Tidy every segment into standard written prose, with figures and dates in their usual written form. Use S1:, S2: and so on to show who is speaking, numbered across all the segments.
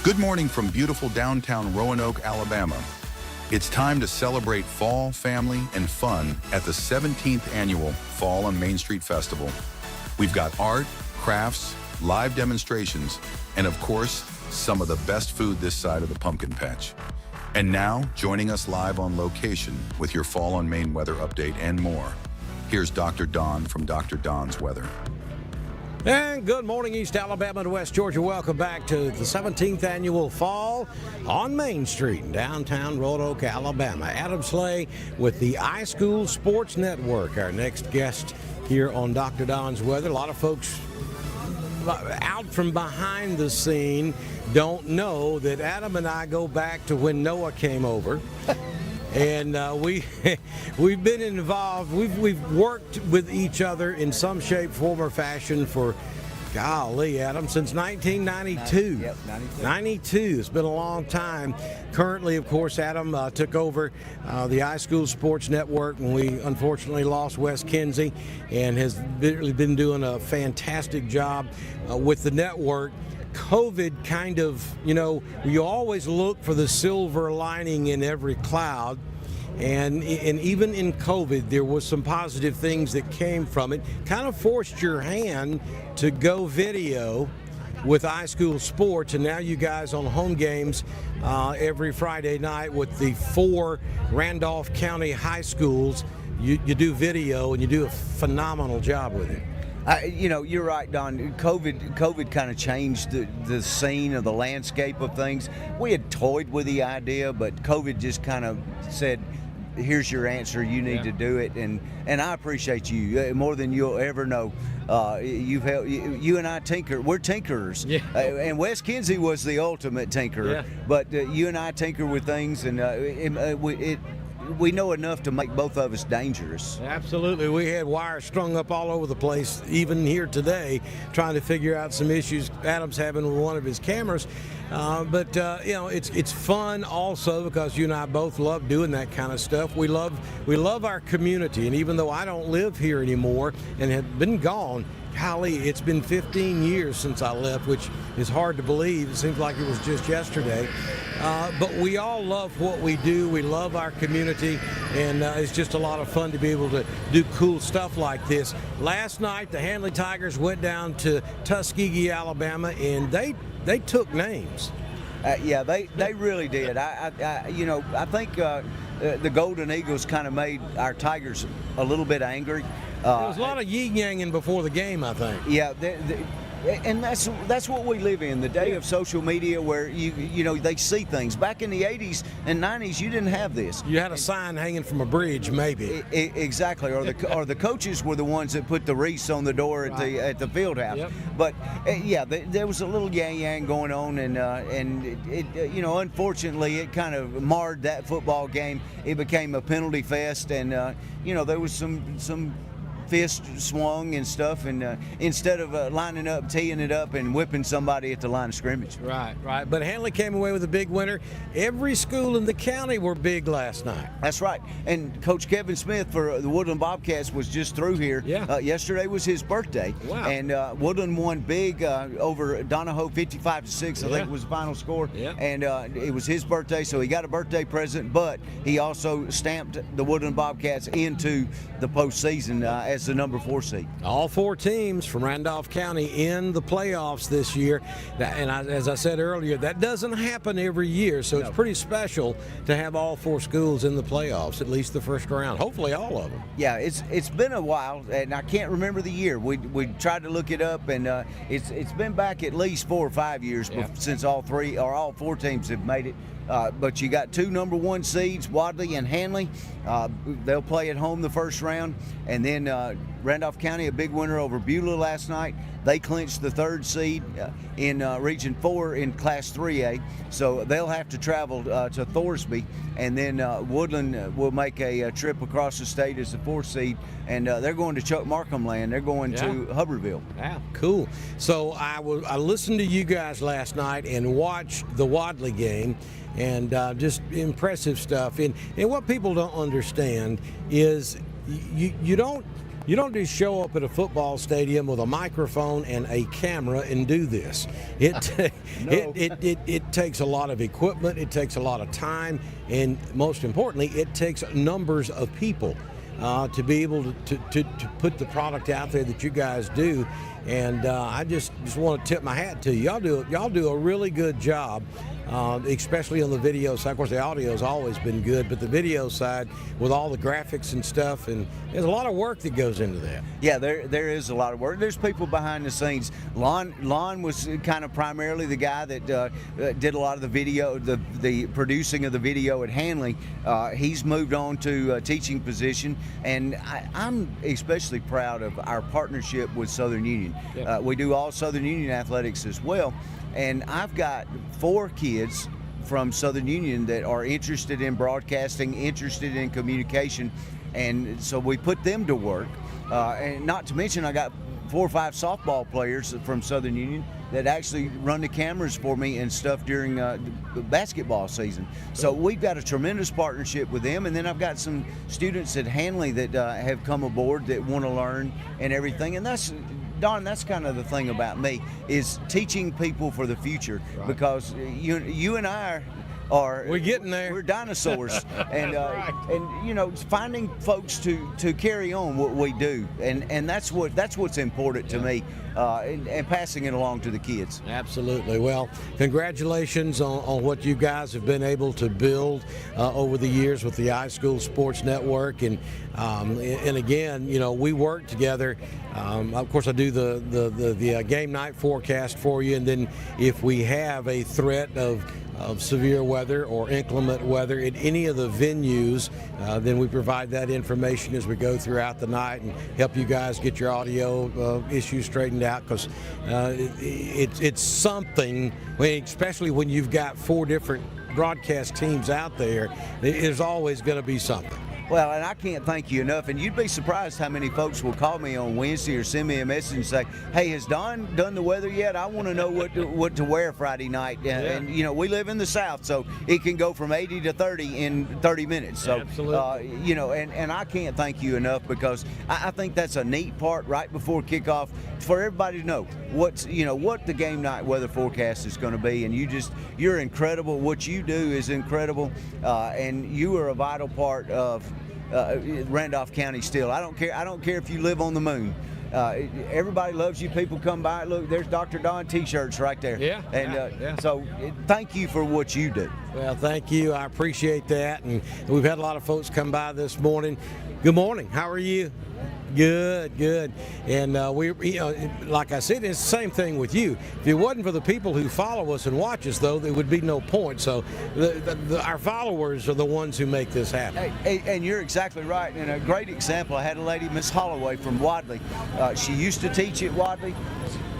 S1: Good morning from beautiful downtown Roanoke, Alabama. It's time to celebrate fall, family, and fun at the 17th annual Fall on Main Street Festival. We've got art, crafts, live demonstrations, and of course, some of the best food this side of the pumpkin patch. And now, joining us live on location with your Fall on Main weather update and more, here's Dr. Don from Dr. Don's Weather.
S2: And good morning, East Alabama and West Georgia. Welcome back to the 17th annual Fall on Main Street in downtown Roanoke, Alabama. Adam Slay with the iSchool Sports Network, our next guest here on Dr. Don's Weather. A lot of folks out from behind the scene don't know that Adam and I go back to when Noah came over. And we've been involved. We've worked with each other in some shape, form, or fashion for, golly, Adam, since 1992.
S3: Yep,
S2: 92. It's been a long time. Currently, of course, Adam took over the iSchool Sports Network when we unfortunately lost Wes Kinsey, and has really been doing a fantastic job with the network. COVID kind of, you always look for the silver lining in every cloud. And even in COVID, there was some positive things that came from it. Kind of forced your hand to go video with iSchool Sports, and now you guys on home games every Friday night with the 4 Randolph County high schools. You do video, and you do a phenomenal job with it.
S3: You're right, Don. COVID kind of changed the scene of the landscape of things. We had toyed with the idea, but COVID just kind of said, here's your answer, you need to do it. And I appreciate you more than you'll ever know. You've helped, you and I tinker, we're tinkerers.
S2: Yeah.
S3: And Wes Kinsey was the ultimate tinkerer.
S2: Yeah.
S3: But you and I tinker with things, and we know enough to make both of us dangerous.
S2: Absolutely. We had wires strung up all over the place, even here today, trying to figure out some issues Adam's having with one of his cameras. But it's fun also because you and I both love doing that kind of stuff. We love our community, and even though I don't live here anymore and have been gone, golly, it's been 15 years since I left, which is hard to believe. It seems like it was just yesterday. But we all love what we do. We love our community, and it's just a lot of fun to be able to do cool stuff like this. Last night, the Handley Tigers went down to Tuskegee, Alabama, and they took names.
S3: They really did. I think the Golden Eagles kind of made our Tigers a little bit angry.
S2: There was a lot of yin-yanging before the game, I think.
S3: Yeah, and that's what we live in, the day of social media, where they see things. Back in the 80s and 90s, you didn't have this.
S2: You had a sign hanging from a bridge, maybe.
S3: Exactly, or the coaches were the ones that put the wreaths on the door at the field house.
S2: Yep.
S3: But there was a little yang going on, and unfortunately, it kind of marred that football game. It became a penalty fest, and there was some fist swung and stuff, and instead of lining up, teeing it up, and whipping somebody at the line of scrimmage.
S2: Right. But Handley came away with a big winner. Every school in the county were big last night.
S3: That's right. And Coach Kevin Smith for the Woodland Bobcats was just through here.
S2: Yeah.
S3: Yesterday was his birthday.
S2: Wow.
S3: And Woodland won big over Donahoe 55-6, I think was the final score.
S2: Yeah.
S3: And it was his birthday, so he got a birthday present, but he also stamped the Woodland Bobcats into the postseason as the number 4 seed.
S2: All 4 teams from Randolph County in the playoffs this year. And as I said earlier, that doesn't happen every year, so it's pretty special to have all 4 schools in the playoffs, at least the first round. Hopefully all of them.
S3: Yeah, it's been a while, and I can't remember the year. We tried to look it up, and it's been back at least 4 or 5 years since all 4 teams have made it. But you got 2 number 1 seeds, Wadley and Handley. They'll play at home the first round, and then Randolph County, a big winner over Beulah last night. They clinched the 3rd seed in Region 4 in Class 3A, so they'll have to travel to Thorsby, and then Woodland will make a trip across the state as the 4th seed, and they're going to Chuck Markham land. They're going to Hubbardville.
S2: Yeah, cool. So I listened to you guys last night and watched the Wadley game, and just impressive stuff. And what people don't understand is you don't You don't just show up at a football stadium with a microphone and a camera and do this. It takes a lot of equipment, it takes a lot of time, and most importantly, it takes numbers of people to be able to put the product out there that you guys do. And I just want to tip my hat to you. Y'all do a really good job. Especially on the video side. Of course, the audio has always been good, but the video side with all the graphics and stuff, and there's a lot of work that goes into that.
S3: Yeah, there is a lot of work. There's people behind the scenes. Lon was kind of primarily the guy that did a lot of the video, the producing of the video at Hanley. He's moved on to a teaching position, and I'm especially proud of our partnership with Southern Union.
S2: Yeah.
S3: We do all Southern Union athletics as well. And I've got 4 kids from Southern Union that are interested in broadcasting, interested in communication, and so we put them to work. And not to mention, I got 4 or 5 softball players from Southern Union that actually run the cameras for me and stuff during the basketball season. So we've got a tremendous partnership with them, and then I've got some students at Hanley that have come aboard that want to learn and everything, and Don, that's kind of the thing about me, is teaching people for the future. Right. Because you and I we're getting there. We're dinosaurs, and finding folks to carry on what we do, and that's what's important to me, and passing it along to the kids.
S2: Absolutely. Well, congratulations on what you guys have been able to build over the years with the iSchool Sports Network, and again, we work together. Of course, I do the game night forecast for you, and then if we have a threat of severe weather or inclement weather at any of the venues, then we provide that information as we go throughout the night and help you guys get your audio issues straightened out, because it's something, especially when you've got 4 different broadcast teams out there, there's always going to be something.
S3: Well, and I can't thank you enough, and you'd be surprised how many folks will call me on Wednesday or send me a message and say, hey, has Don done the weather yet? I want to know what to wear Friday night. Yeah. And, we live in the South, so it can go from 80 to 30 in 30 minutes. So,
S2: absolutely.
S3: And I can't thank you enough, because I think that's a neat part right before kickoff for everybody to know what the game night weather forecast is going to be. And you're incredible. What you do is incredible, and you are a vital part of Randolph County still. I don't care if you live on the moon. Everybody loves you. People come by. Look, there's Dr. Don T-shirts right there.
S2: Yeah.
S3: And so thank you for what you do.
S2: Well, thank you. I appreciate that. And we've had a lot of folks come by this morning. Good morning. How are you? Good. And like I said, it's the same thing with you. If it wasn't for the people who follow us and watch us, though, there would be no point. So our followers are the ones who make this happen.
S3: And you're exactly right. And a great example, I had a lady, Miss Holloway from Wadley. She used to teach at Wadley.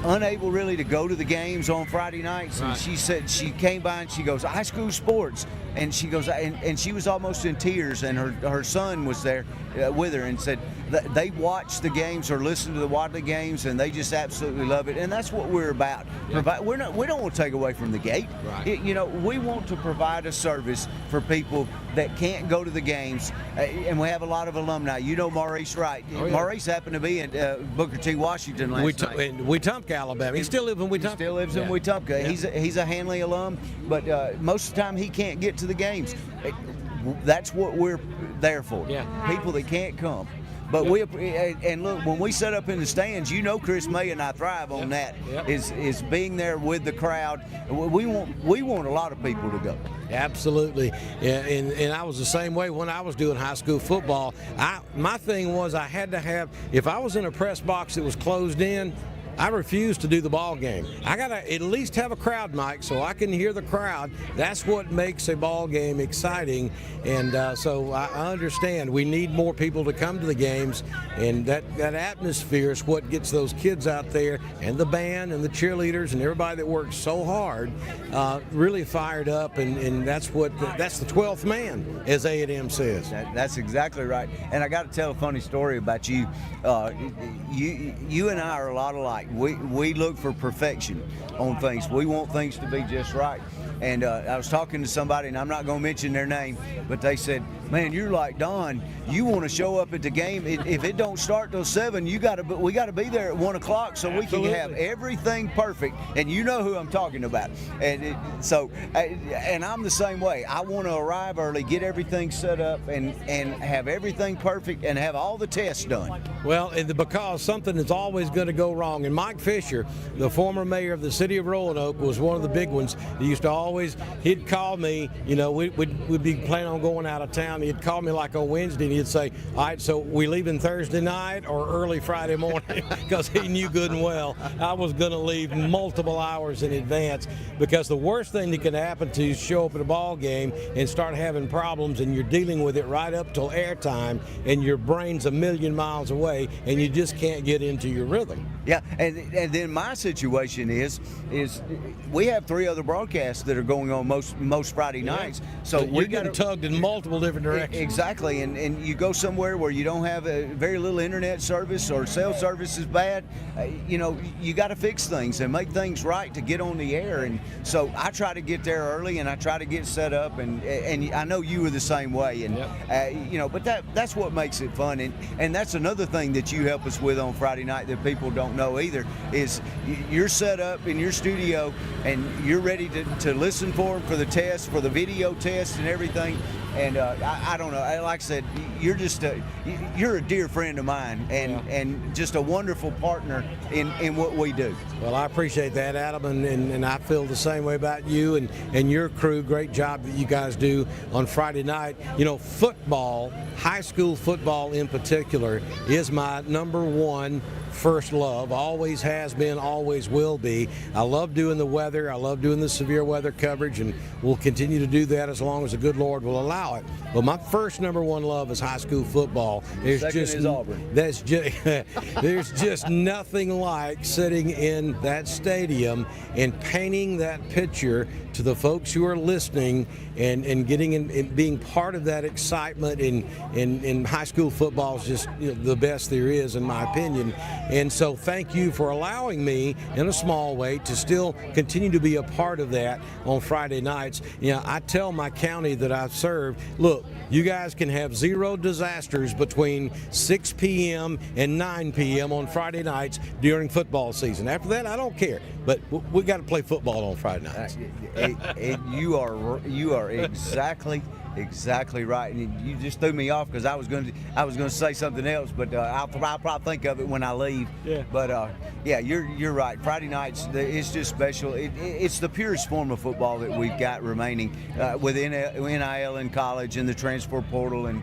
S3: Unable really to go to the games on Friday nights, and she said she came by and she goes, iSchool Sports, and she goes, and she was almost in tears, and her son was there with her, and said they watch the games or listen to the Wadley games, and they just absolutely love it. And that's what we're about. Yeah. We don't want to take away from the gate.
S2: Right.
S3: We want to provide a service for people that can't go to the games, and we have a lot of alumni. Maurice Wright.
S2: Oh, yeah.
S3: Maurice happened to be at Booker T. Washington last night.
S2: In Wetumpka, Alabama. He still lives in Wetumpka.
S3: He still lives in Wetumpka. Yeah. He's a Hanley alum, but most of the time he can't get to the games. That's what we're there for.
S2: Yeah.
S3: People that can't come. But and look, when we set up in the stands, Chris May and I thrive on that.
S2: Yep.
S3: Is being there with the crowd. We want a lot of people to go.
S2: Absolutely. And I was the same way when I was doing high school football. My thing was I had to have, if I was in a press box that was closed in, I refuse to do the ball game. I gotta at least have a crowd mic so I can hear the crowd. That's what makes a ball game exciting. And so I understand we need more people to come to the games, and that atmosphere is what gets those kids out there, and the band and the cheerleaders and everybody that works so hard really fired up. And that's the 12th man, as A&M says.
S3: That's exactly right. And I got to tell a funny story about you. You and I are a lot alike. We look for perfection on things. We want things to be just right. And I was talking to somebody, and I'm not going to mention their name, but they said, "Man, you're like Don. You want to show up at the game. If it don't start till 7, we got to be there at 1 o'clock so we can have everything perfect." And you know who I'm talking about. And and I'm the same way. I want to arrive early, get everything set up, and have everything perfect, and have all the tests done.
S2: Well, because something is always going to go wrong. And Mike Fisher, the former mayor of the city of Roanoke, was one of the big ones. He used to always, he'd call me, we'd be planning on going out of town. He'd call me like on Wednesday, and he'd say, "All right, so we leaving Thursday night or early Friday morning?" Because he knew good and well I was going to leave multiple hours in advance, because the worst thing that can happen to you is show up at a ball game and start having problems, and you're dealing with it right up till airtime, and your brain's a million miles away, and you just can't get into your rhythm.
S3: Yeah, and then my situation is we have 3 other broadcasts that are going on most Friday nights. So
S2: you're getting tugged in multiple different directions.
S3: Exactly, and you go somewhere where you don't have a very little internet service, or cell service is bad. You got to fix things and make things right to get on the air. And so I try to get there early, and I try to get set up, and I know you were the same way. And but that's what makes it fun. And that's another thing that you help us with on Friday night that people don't know either, is you're set up in your studio and you're ready to listen for the test, for the video test and everything. And I don't know, like I said, you're a dear friend of mine, and just a wonderful partner in what we do.
S2: Well, I appreciate that, Adam, and I feel the same way about you and your crew. Great job that you guys do on Friday night. Football, high school football in particular, is my number one first love. Always has been, always will be. I love doing the weather. I love doing the severe weather coverage, and we'll continue to do that as long as the good Lord will allow it. But my first number one love is high school football.
S3: Second is Auburn.
S2: There's just nothing like sitting in that stadium and painting that picture to the folks who are listening, and getting and being part of that excitement in high school football is just the best there is, in my opinion. And so thank you for allowing me, in a small way, to still continue to be a part of that on Friday nights. I tell my county that I serve, look, you guys can have 0 disasters between 6 p.m. and 9 p.m. on Friday nights during football season. After that, I don't care. But we got to play football on Friday nights.
S3: You are exactly right, and you just threw me off, because I was going to say something else, but I'll probably think of it when I leave.
S2: Yeah.
S3: But you're right. Friday nights, it's just special. It's the purest form of football that we've got remaining, with NIL in college and the transfer portal, and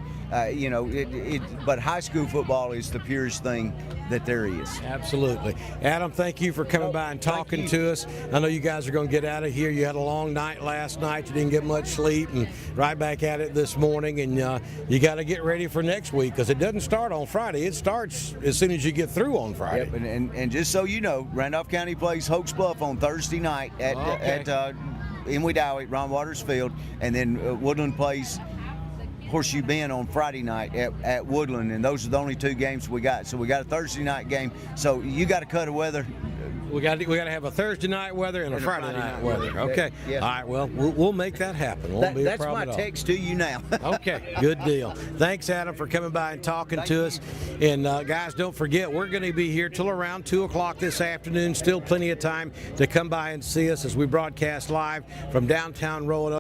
S3: but high school football is the purest thing that there is.
S2: Absolutely. Adam, thank you for coming by and talking to us. I know you guys are going to get out of here. You had a long night last night. You didn't get much sleep, and right back at it this morning. And you got to get ready for next week, because it doesn't start on Friday. It starts as soon as you get through on Friday.
S3: Yep, and just so you know, Randolph County plays Hoax Bluff on Thursday night at in Wedowee, Ron Waters Field, and then Woodland plays Horseshoe Bend on Friday night at Woodland, and those are the only 2 games we got. So we got a Thursday night game. So you got to cut a weather.
S2: We got to have a Thursday night weather and a Friday night weather. Okay.
S3: Yeah.
S2: All right. Well, we'll make that happen. Won't be a
S3: that's
S2: problem
S3: my
S2: at all.
S3: text to you now.
S2: Okay. Good deal. Thanks, Adam, for coming by and talking to us. And guys, don't forget, we're going to be here till around 2 o'clock this afternoon. Still plenty of time to come by and see us as we broadcast live from downtown Roanoke.